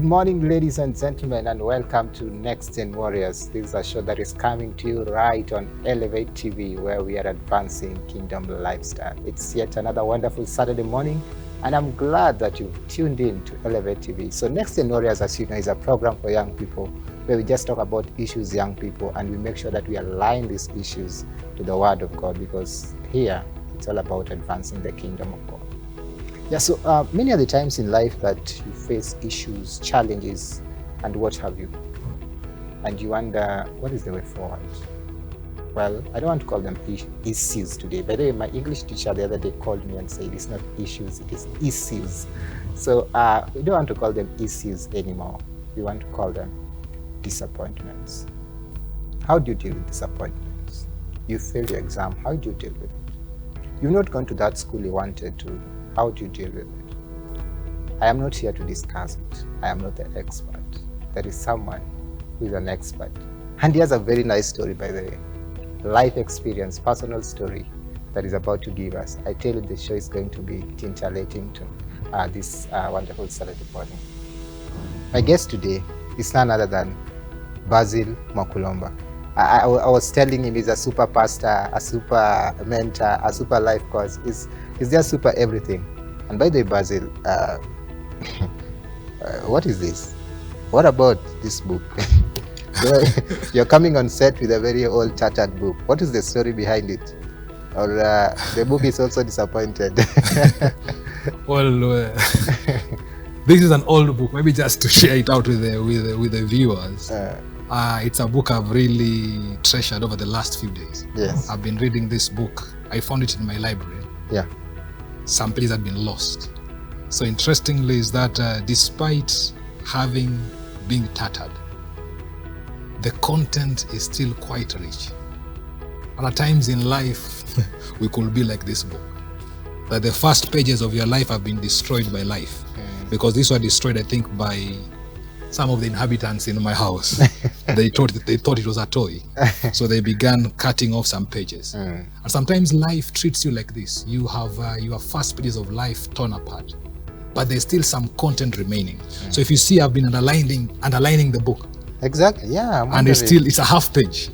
morning, ladies and gentlemen, and welcome to NEXTGEN Warriors. This is a show that is coming to you right on Elevate TV, where we are advancing kingdom lifestyle. It's yet another wonderful Saturday morning, and I'm glad that you've tuned in to Elevate TV. So NEXTGEN Warriors, as you know, is a program for young people where we just talk about issues young people, and we make sure that we align these issues to the Word of God, because here it's all about advancing the kingdom of God. Yeah, so many of the times in life that you face issues, challenges, and what have you, and you wonder, what is the way forward? Well, I don't want to call them issues today. By the way, my English teacher the other day called me and said it's not issues, it is issues. So we don't want to call them issues anymore. We want to call them disappointments. How do you deal with disappointments? You failed your exam, how do you deal with it? You've not gone to that school you wanted to. How do you deal with it? I am not here to discuss it. I am not the expert. There is someone who is an expert. And he has a very nice story, by the way. Life experience, personal story that is about to give us. I tell you, the show is going to be titillating to this wonderful Saturday morning. My guest today is none other than Basil Mwakulomba. I was telling him he's a super pastor, a super mentor, a super life coach. He's just super everything. And by the way, Basil, what is this? What about this book? You're coming on set with a very old tattered book. What is the story behind it? Or the book is also disappointed? Well, this is an old book. Maybe just to share it out with the viewers. It's a book I've really treasured over the last few days. Yes. I've been reading this book. I found it in my library. Yeah. Some pages had been lost. So interestingly is that despite being tattered, the content is still quite rich. And at times in life, we could be like this book. That the first pages of your life have been destroyed by life. Because these were destroyed, I think, by some of the inhabitants in my house. They thought it was a toy. So they began cutting off some pages. And sometimes life treats you like this. You have your first pages of life torn apart, but there's still some content remaining. So if you see, I've been underlining the book. Exactly, yeah. And it's a half page.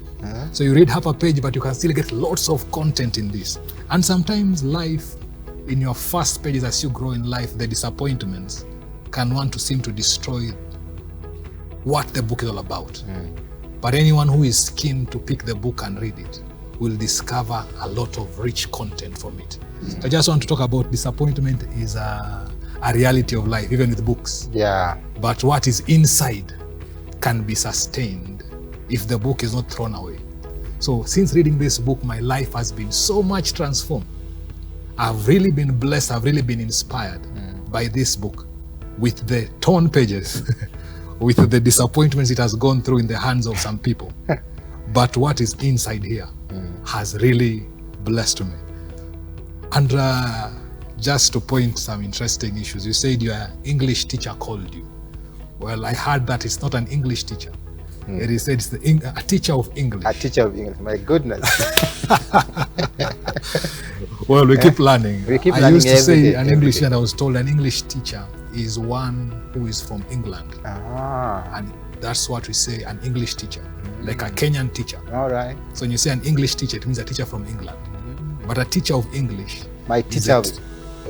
So you read half a page, but you can still get lots of content in this. And sometimes life, in your first pages as you grow in life, the disappointments can want to seem to destroy what the book is all about. But anyone who is keen to pick the book and read it will discover a lot of rich content from it. So I just want to talk about disappointment is a reality of life, even with books. Yeah. But what is inside can be sustained if the book is not thrown away. So since reading this book, my life has been so much transformed. I've really been blessed, I've really been inspired by this book with the torn pages. With the disappointments it has gone through in the hands of some people. But what is inside here has really blessed me. And just to point some interesting issues, you said your English teacher called you. Well, I heard that it's not an English teacher. It is said it's a teacher of English. A teacher of English, my goodness. Well, we keep learning. We keep I learning used to say day, an English teacher, and I was told an English teacher is one who is from England. And that's what we say, an English teacher, like a Kenyan teacher. All right. So when you say an English teacher, it means a teacher from England. But a teacher of English. My teacher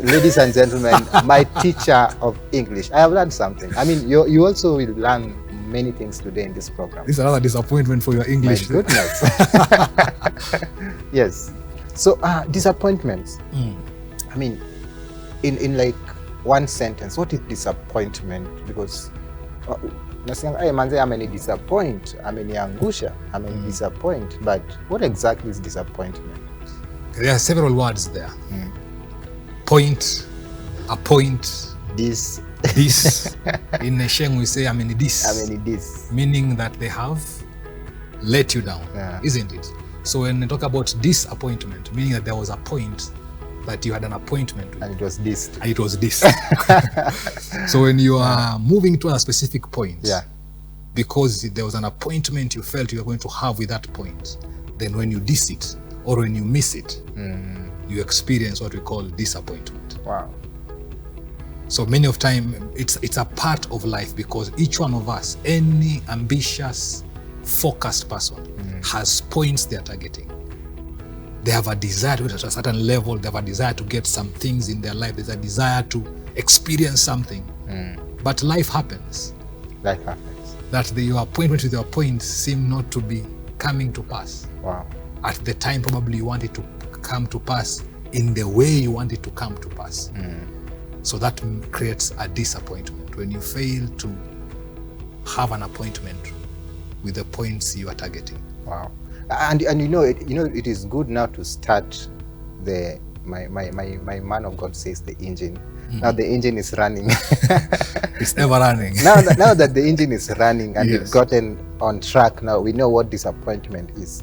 ladies and gentlemen, my teacher of English. I have learned something. I mean, you also will learn many things today in this program. This is another disappointment for your English. My goodness. Yes. So disappointments. I mean, in like one sentence, what is disappointment? Because disappoint, disappoint, but what exactly is disappointment? There are several words there. Point, appoint, this. In Nesheng we say this. Meaning that they have let you down, isn't it? So when they talk about disappointment, meaning that there was a point that you had an appointment with. And it was this. And it was this. So when you are moving to a specific point, because there was an appointment you felt you were going to have with that point, then when you diss it or when you miss it, you experience what we call disappointment. Wow. So many of time, it's a part of life, because each one of us, any ambitious, focused person, has points they are targeting. They have a desire to reach a certain level. They have a desire to get some things in their life. There's a desire to experience something. But life happens. Life happens. That your appointment with your points seem not to be coming to pass. Wow. At the time probably you want it to come to pass in the way you want it to come to pass. So that creates a disappointment when you fail to have an appointment with the points you are targeting. Wow. And it is good now to start my man of God says the engine. Now the engine is running. It's ever running. now that the engine is running and it's gotten on track, now we know what disappointment is.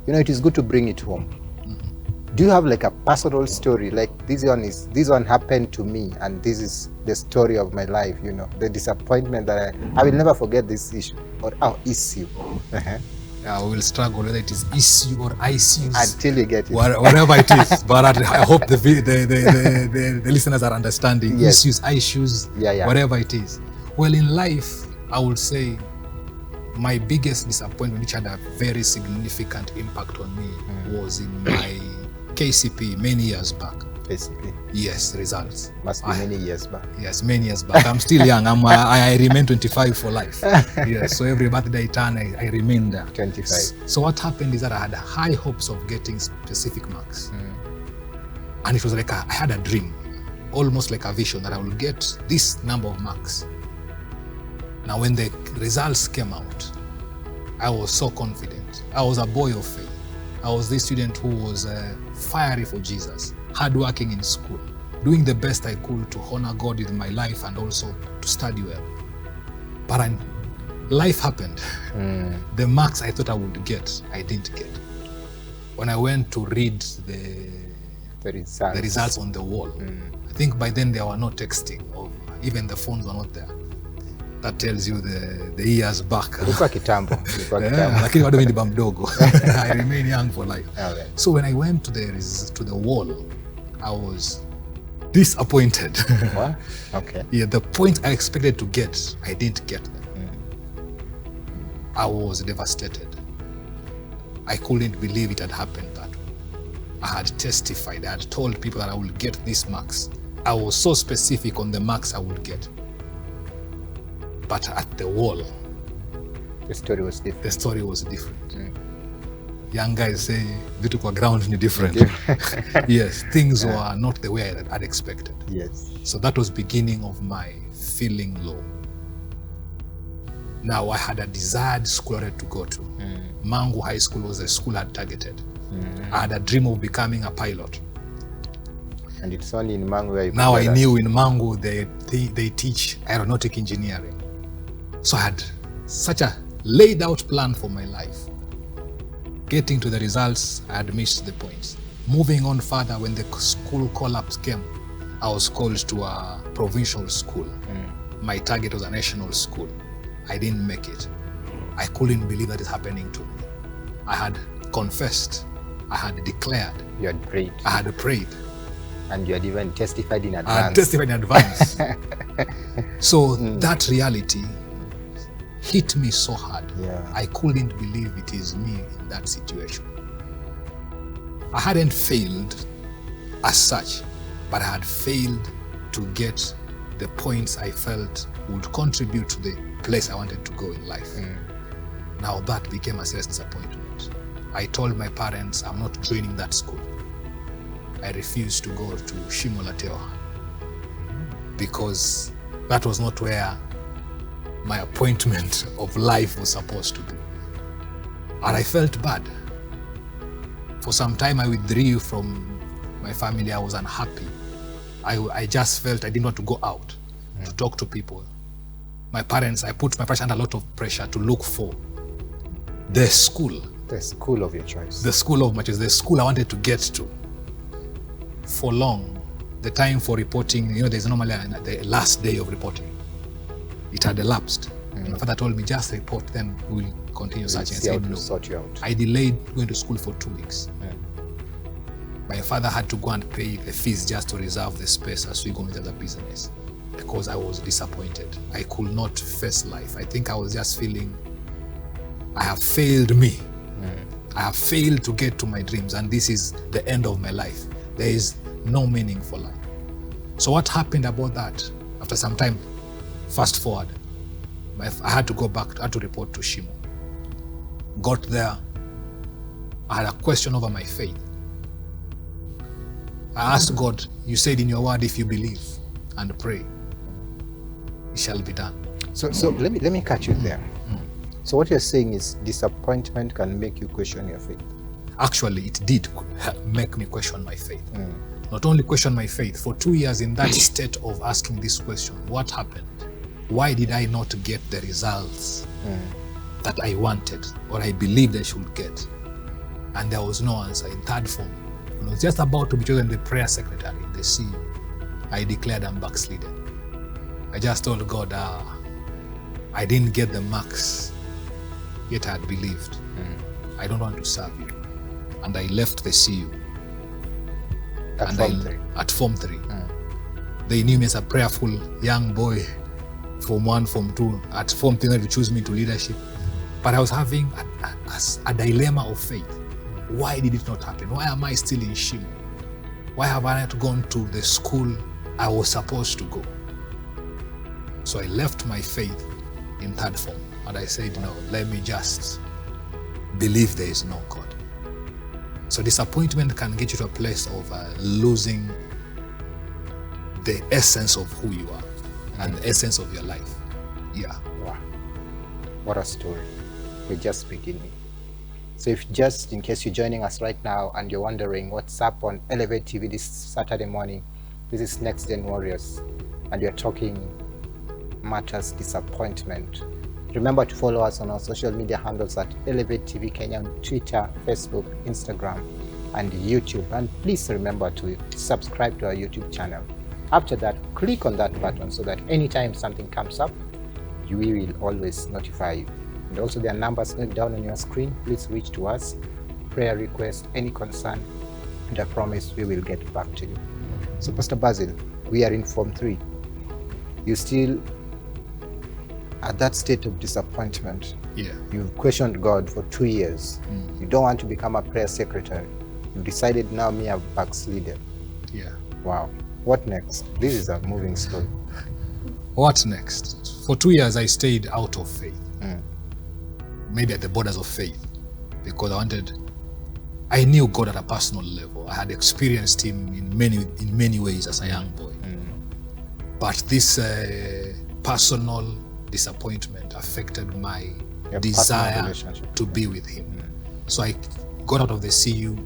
It is good to bring it home. Do you have like a personal story, like this one happened to me and this is the story of my life, the disappointment that I will never forget this issue or issue. I will struggle whether it is issue or issues until you get it. Whatever it is, but I hope the listeners are understanding. Yes. Issues, whatever it is. Well, in life, I would say my biggest disappointment, which had a very significant impact on me, was in my KCP many years back. KCP? Yes, results. Must be many years back. Yes, many years back. I'm still young. I remain 25 for life. Yes, so every birthday I turn, I remain there. 25. So what happened is that I had high hopes of getting specific marks. And it was like I had a dream, almost like a vision, that I will get this number of marks. Now when the results came out, I was so confident. I was a boy of faith. I was this student who was fiery for Jesus, hardworking in school, doing the best I could to honor God with my life and also to study well. But life happened. The marks I thought I would get, I didn't get. When I went to read the results on the wall, I think by then there were no texting, or even the phones were not there. That tells you the years back. Lakini bado mimi ni mdogo. I remain young for life. Okay. So when I went to the wall, I was disappointed. What? Okay. Yeah, the points I expected to get, I didn't get them. I was devastated. I couldn't believe it had happened that way. I had testified, I had told people that I would get these marks. I was so specific on the marks I would get. But at the wall, the story was different. Young guys say, vitu kwa ground ni different. Yes, things were not the way I had expected. Yes. So that was beginning of my feeling low. Now I had a desired school I had to go to. Mangu High School was the school I had targeted. I had a dream of becoming a pilot. And it's only in Mangu where you now I knew in Mangu they teach aeronautic engineering. So I had such a laid out plan for my life. Getting to the results, I had missed the points. Moving on further, when the school collapse came, I was called to a provincial school. My target was a national school. I didn't make it. I couldn't believe that is happening to me. I had confessed. I had declared. You had prayed. I had prayed. And you had even testified in advance. I had testified in advance. So that reality hit me so hard. I couldn't believe it is me in that situation. I hadn't failed as such, but I had failed to get the points I felt would contribute to the place I wanted to go in life. Now that became a serious disappointment. I told my parents I'm not joining that school. I refused to go to Shimolatewa because that was not where my appointment of life was supposed to be. And I felt bad. For some time I withdrew from my family. I was unhappy. I just felt I didn't want to go out to talk to people. I put my parents under a lot of pressure to look for the school. The school of your choice. The school of my choice, the school I wanted to get to. For long, the time for reporting, there's normally the last day of reporting. It had elapsed. My father told me, just report, then we'll continue searching. I said no. Sort you out. I delayed going to school for 2 weeks. My father had to go and pay the fees just to reserve the space as we go into the business. because I was disappointed. I could not face life. I think I was just feeling I have failed me. I have failed to get to my dreams, and this is the end of my life. There is no meaning for life. So what happened about that? After some time, fast forward, I had to go back, I had to report to Shimo. Got there, I had a question over my faith. I asked God, you said in your word, if you believe and pray, it shall be done. So let me catch you there. So what you're saying is disappointment can make you question your faith. Actually, it did make me question my faith. Not only question my faith, for 2 years in that state of asking this question, what happened? Why did I not get the results that I wanted or I believed I should get? And there was no answer. In third form, when I was just about to be chosen the prayer secretary in the CU, I declared I'm backslidden. I just told God, I didn't get the marks, yet I had believed. I don't want to serve you. And I left the CU. At Form 3. They knew me as a prayerful young boy, Form 1, Form 2. At Form 3, they chose me to leadership. But I was having a dilemma of faith. Why did it not happen? Why am I still in Shimo? Why have I not gone to the school I was supposed to go? So I left my faith in third form. And I said, no, let me just believe there is no God. So disappointment can get you to a place of losing the essence of who you are and the essence of your life. Yeah. Wow. What a story. We're just beginning. So if just in case you're joining us right now and you're wondering what's up on Elevate TV this Saturday morning, this is NEXTGEN Warriors and we're talking matters disappointment. Remember to follow us on our social media handles at Elevate TV Kenya on Twitter, Facebook, Instagram, and YouTube. And please remember to subscribe to our YouTube channel. After that, click on that button so that anytime something comes up, we will always notify you. And also there are numbers going down on your screen. Please reach to us, prayer request, any concern, and I promise we will get back to you. So Pastor Basil, we are in Form 3. You still at that state of disappointment. Yeah. You've questioned God for 2 years. You don't want to become a prayer secretary. You've decided now me I've backslidden. Yeah. Wow. What next? This is a moving story. What next? For 2 years I stayed out of faith. Maybe at the borders of faith, because I knew God at a personal level. I had experienced him in many ways as a young boy. But this personal disappointment affected my desire to be with him. So I got out of the CU,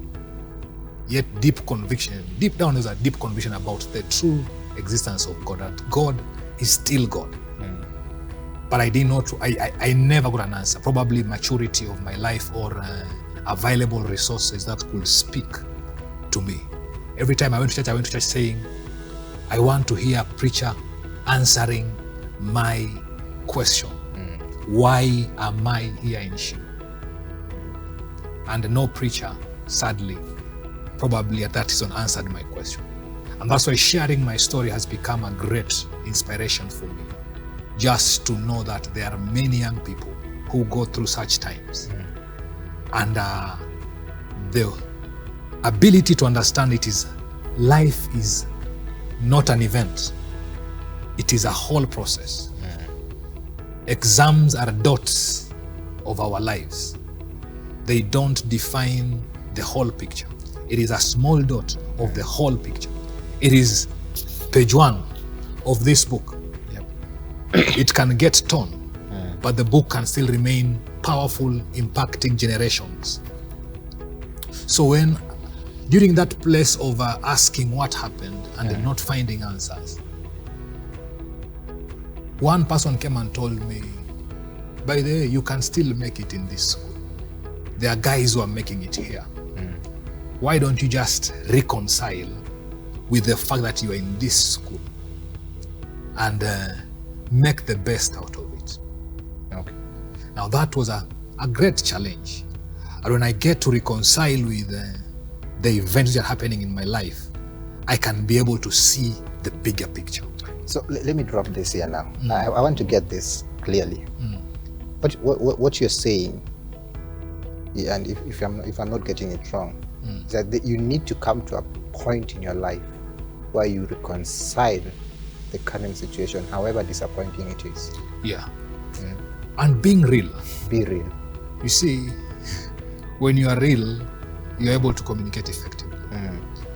yet deep down there's a deep conviction about the true existence of God, that God is still God. But I did not, I never got an answer. Probably maturity of my life or available resources that could speak to me. Every time I went to church saying, I want to hear a preacher answering my question. Why am I here in Shimo? And no preacher, sadly, probably at that season answered my question. And that's why sharing my story has become a great inspiration for me. Just to know that there are many young people who go through such times. And the ability to understand it is, life is not an event. It is a whole process. Exams are dots of our lives. They don't define the whole picture. It is a small dot of the whole picture. It is page 1 of this book. It can get torn, but the book can still remain powerful, impacting generations. So when, during that place of asking what happened and not finding answers, one person came and told me, by the way, you can still make it in this school. There are guys who are making it here. Why don't you just reconcile with the fact that you are in this school and make the best out of it? Okay. Now that was a great challenge. And when I get to reconcile with the events that are happening in my life, I can be able to see the bigger picture. So let me drop this here now. I want to get this clearly. What you're saying, and if I'm not getting it wrong, is that you need to come to a point in your life where you reconcile the current situation, however disappointing it is. Yeah. And being real. Be real. You see, when you are real, you're able to communicate effectively.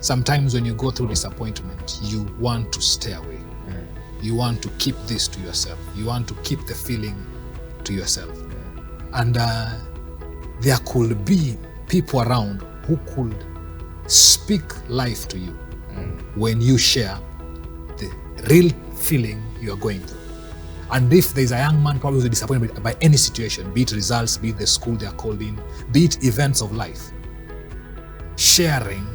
Sometimes when you go through disappointment, you want to stay away. You want to keep this to yourself. You want to keep the feeling to yourself. And there could be people around who could speak life to you when you share the real feeling you are going through. And if there's a young man probably who's disappointed by any situation, be it results, be it the school they are called in, be it events of life, sharing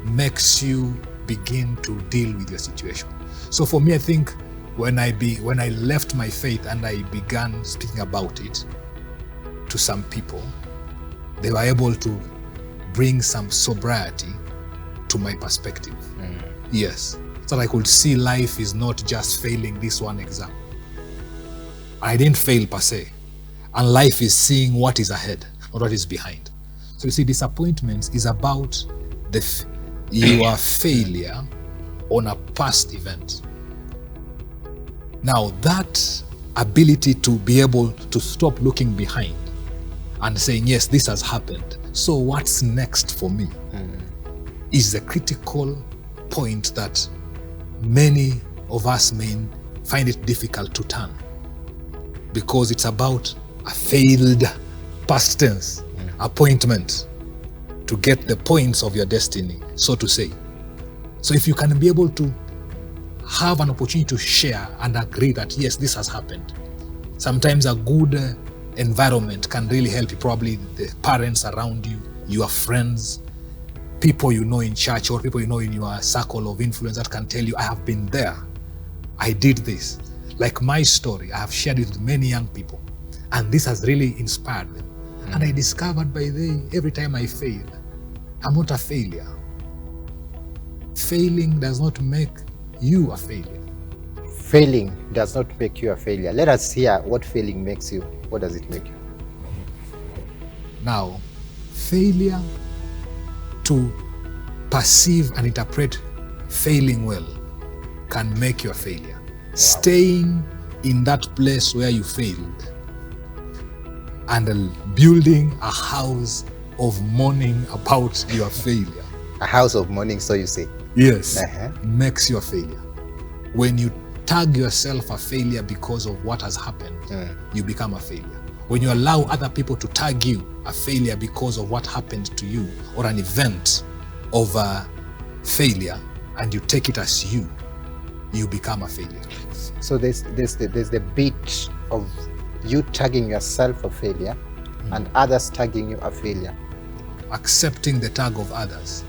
makes you begin to deal with your situation. So for me, I think when I left my faith and I began speaking about it to some people, they were able to bring some sobriety to my perspective. Yes. So I could see life is not just failing this one exam. I didn't fail per se. And life is seeing what is ahead, not what is behind. So you see, disappointments is about your failure on a past event. Now, that ability to be able to stop looking behind and saying, yes, this has happened, so what's next for me, is the critical point that many of us may find it difficult to turn, because it's about a failed past tense appointment to get the points of your destiny, so to say. So if you can be able to have an opportunity to share and agree that, yes, this has happened. Sometimes a good environment can really help you, probably the parents around you, your friends, people you know in church or people you know in your circle of influence that can tell you, I have been there, I did this. Like my story, I have shared it with many young people, and this has really inspired them. And I discovered every time I fail, I'm not a failure. Failing does not make you a failure. Failing does not make you a failure. Let us hear what failing makes you. What does it make you? Now, failure, to perceive and interpret failing well, can make you a failure. Wow. Staying in that place where you failed and building a house of mourning about your failure. A house of mourning, so you say? Yes, makes you a failure. When you tag yourself a failure because of what has happened, you become a failure. When you allow other people to tag you a failure because of what happened to you or an event of a failure, and you take it as you become a failure. So there's the bit of you tagging yourself a failure and others tagging you a failure. Accepting the tag of others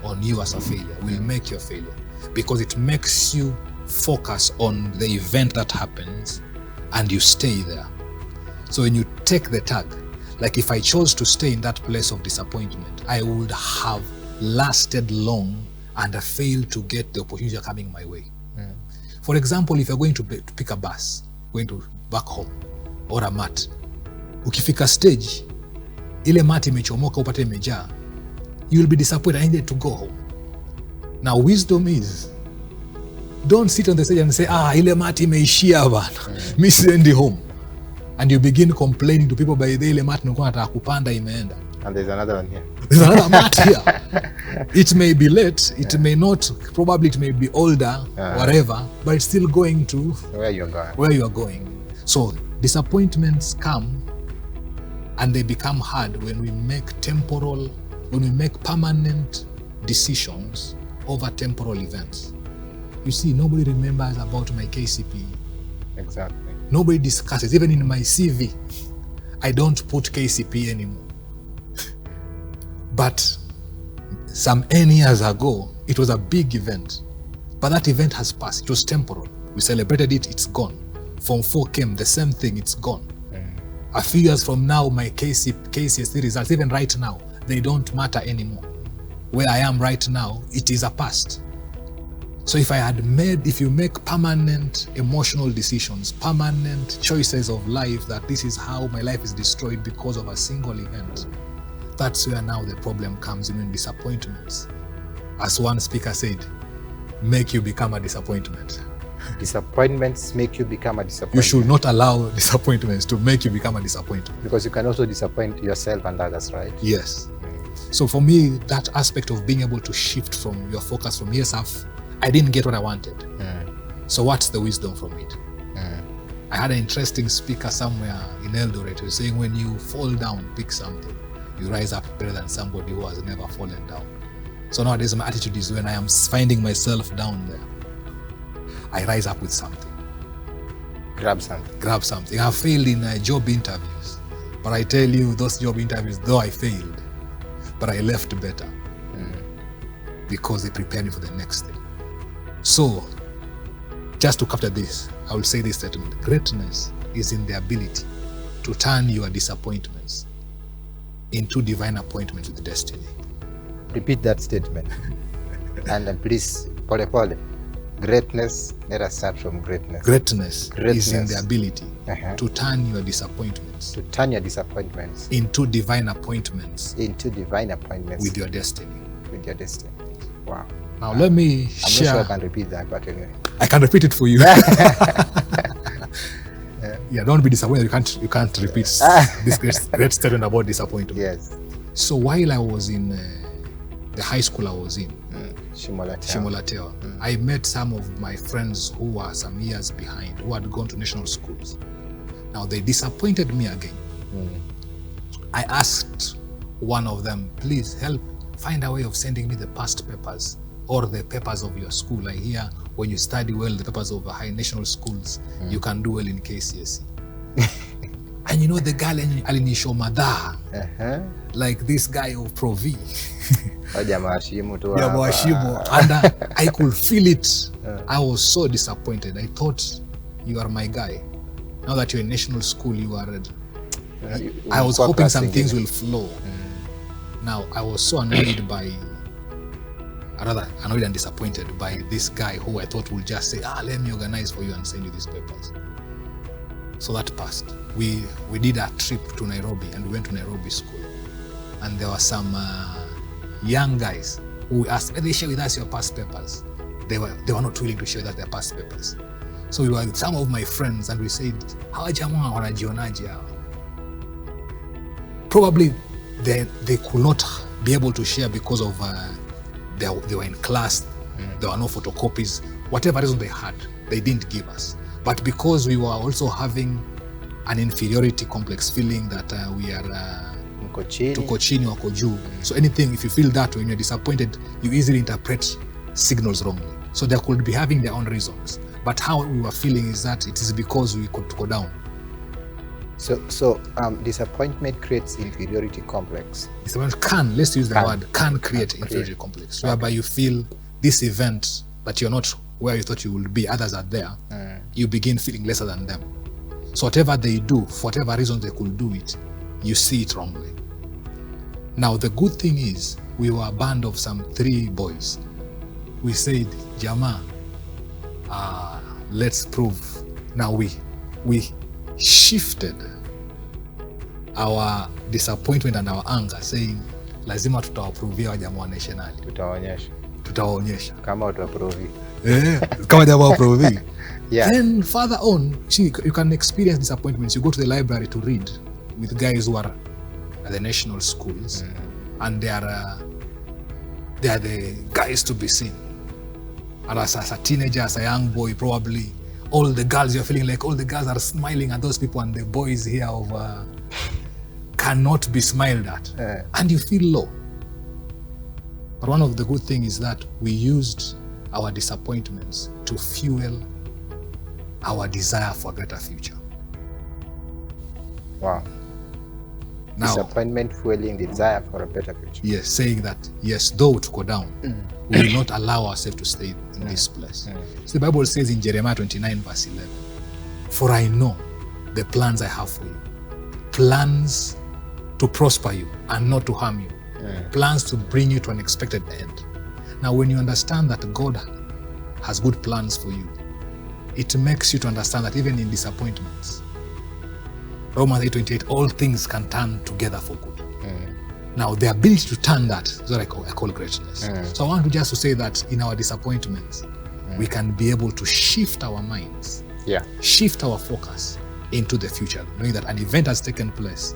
on you as a failure will make you a failure, because it makes you focus on the event that happens and you stay there. So when you take the tag, like if I chose to stay in that place of disappointment, I would have lasted long and I failed to get the opportunity coming my way. For example, if you're going to pick a bus, going to back home, or a mat, ukifika stage, ile mat imechomoka upate imejaa, you'll be disappointed. I needed to go home. Now, wisdom is, don't sit on the stage and say, ile mat imeishia bana, mi siendi home. And you begin complaining to people, by the ile mat nilikuwa nataka kupanda imeenda. And there's another one here. There's another mat here. It may be late, it may not, probably it may be older, whatever, but it's still going to where you are going. So disappointments come and they become hard when we make permanent decisions over temporal events. You see, nobody remembers about my KCPE. Exactly. Nobody discusses. Even in my CV, I don't put KCPE anymore. But some N years ago, it was a big event. But that event has passed. It was temporal. We celebrated it, it's gone. Form 4 came, the same thing, it's gone. A few years from now, my KCSE results, even right now, they don't matter anymore. Where I am right now, it is a past. So if you make permanent emotional decisions, permanent choices of life, that this is how my life is destroyed because of a single event, that's where now the problem comes in disappointments. As one speaker said, make you become a disappointment. Disappointments make you become a disappointment. You should not allow disappointments to make you become a disappointment. Because you can also disappoint yourself and others, right? Yes. So for me, that aspect of being able to shift from your focus from, yes, I didn't get what I wanted. So what's the wisdom from it? I had an interesting speaker somewhere in Eldoret who was saying, when you fall down, pick something. You rise up better than somebody who has never fallen down. So nowadays my attitude is, when I am finding myself down there, I rise up with something. Grab something. I've failed in job interviews, but I tell you, those job interviews, though I failed, but I left better because they prepared me for the next thing. So, just to capture this, I will say this statement: greatness is in the ability to turn your disappointments into divine appointments with destiny. Repeat that statement. And please, pole pole. Greatness, let us start from greatness. Greatness is in the ability to turn your disappointments. Into divine appointments. With your destiny. Wow. Now let me I'm share. not sure I can repeat that, but anyway. I can repeat it for you. Yeah, don't be disappointed. You can't repeat this great statement about disappointment. Yes. So while I was in the high school I was in, Shimolateo, I met some of my friends who were some years behind, who had gone to national schools. Now they disappointed me again. I asked one of them, please help find a way of sending me the past papers or the papers of your school. I hear when you study well, the papers of the high national schools, you can do well in KCSE. And you know, the girl alinisho madha, like this guy of Provi. And I could feel it. I was so disappointed. I thought, you are my guy. Now that you're in national school, you are ready. I was hoping some things will flow. Now, I was so annoyed and disappointed by this guy who I thought would just say, let me organize for you and send you these papers. So that passed. We did a trip to Nairobi, and we went to Nairobi school. And there were some young guys who asked, may they share with us your past papers? They were not willing to share with us their past papers. So we were with some of my friends, and we said, hawa jamaa wanajionaje hawa? Probably they could not be able to share because of they were in class, there were no photocopies, whatever reason they had, they didn't give us. But because we were also having an inferiority complex, feeling that we are tuko chini wako juu. So anything, if you feel that when you're disappointed, you easily interpret signals wrongly. So they could be having their own reasons. But how we were feeling is that it is because we could go down. So disappointment creates inferiority complex. Let's use the word, can create inferiority complex, whereby you feel this event that you're not where you thought you would be, others are there, you begin feeling lesser than them. So whatever they do, for whatever reason they could do it, you see it wrongly. Now the good thing is, we were a band of some 3 boys. We said, Jama, let's prove. Now we shifted our disappointment and our anger, saying, lazima tutawaprovia wajamaa nationali. Tutawaonyesha. Kama utaprovi. Kama jamaa waprovi. Yeah. Then further on, you can experience disappointments. You go to the library to read with guys who are at the national schools, and they are the guys to be seen. And as a teenager, as a young boy, probably all the girls, you're feeling like all the girls are smiling at those people, and the boys here cannot be smiled at, and you feel low. But one of the good things is that we used our disappointments to fuel our desire for a greater future. Wow. Now, disappointment fueling the desire for a better future. Yes, saying that, yes, though to go down, we will not allow ourselves to stay in this place. So the Bible says in Jeremiah 29 verse 11, for I know the plans I have for you, plans to prosper you and not to harm you, plans to bring you to an expected end. Now, when you understand that God has good plans for you. It makes you to understand that even in disappointments, Romans 8:28, all things can turn together for good. Now, the ability to turn that is what I call greatness. So I want to just to say that in our disappointments, we can be able to shift our minds, shift our focus into the future, knowing that an event has taken place,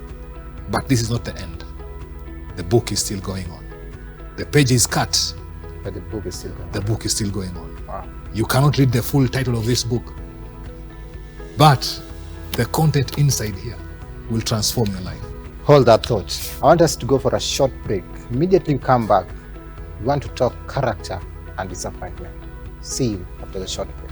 but this is not the end. The book is still going on. The page is cut, but the book is still going on. The book is still going on. Wow. You cannot read the full title of this book, but the content inside here will transform your life. Hold that thought. I want us to go for a short break. Immediately we come back, we want to talk character and disappointment. See you after the short break.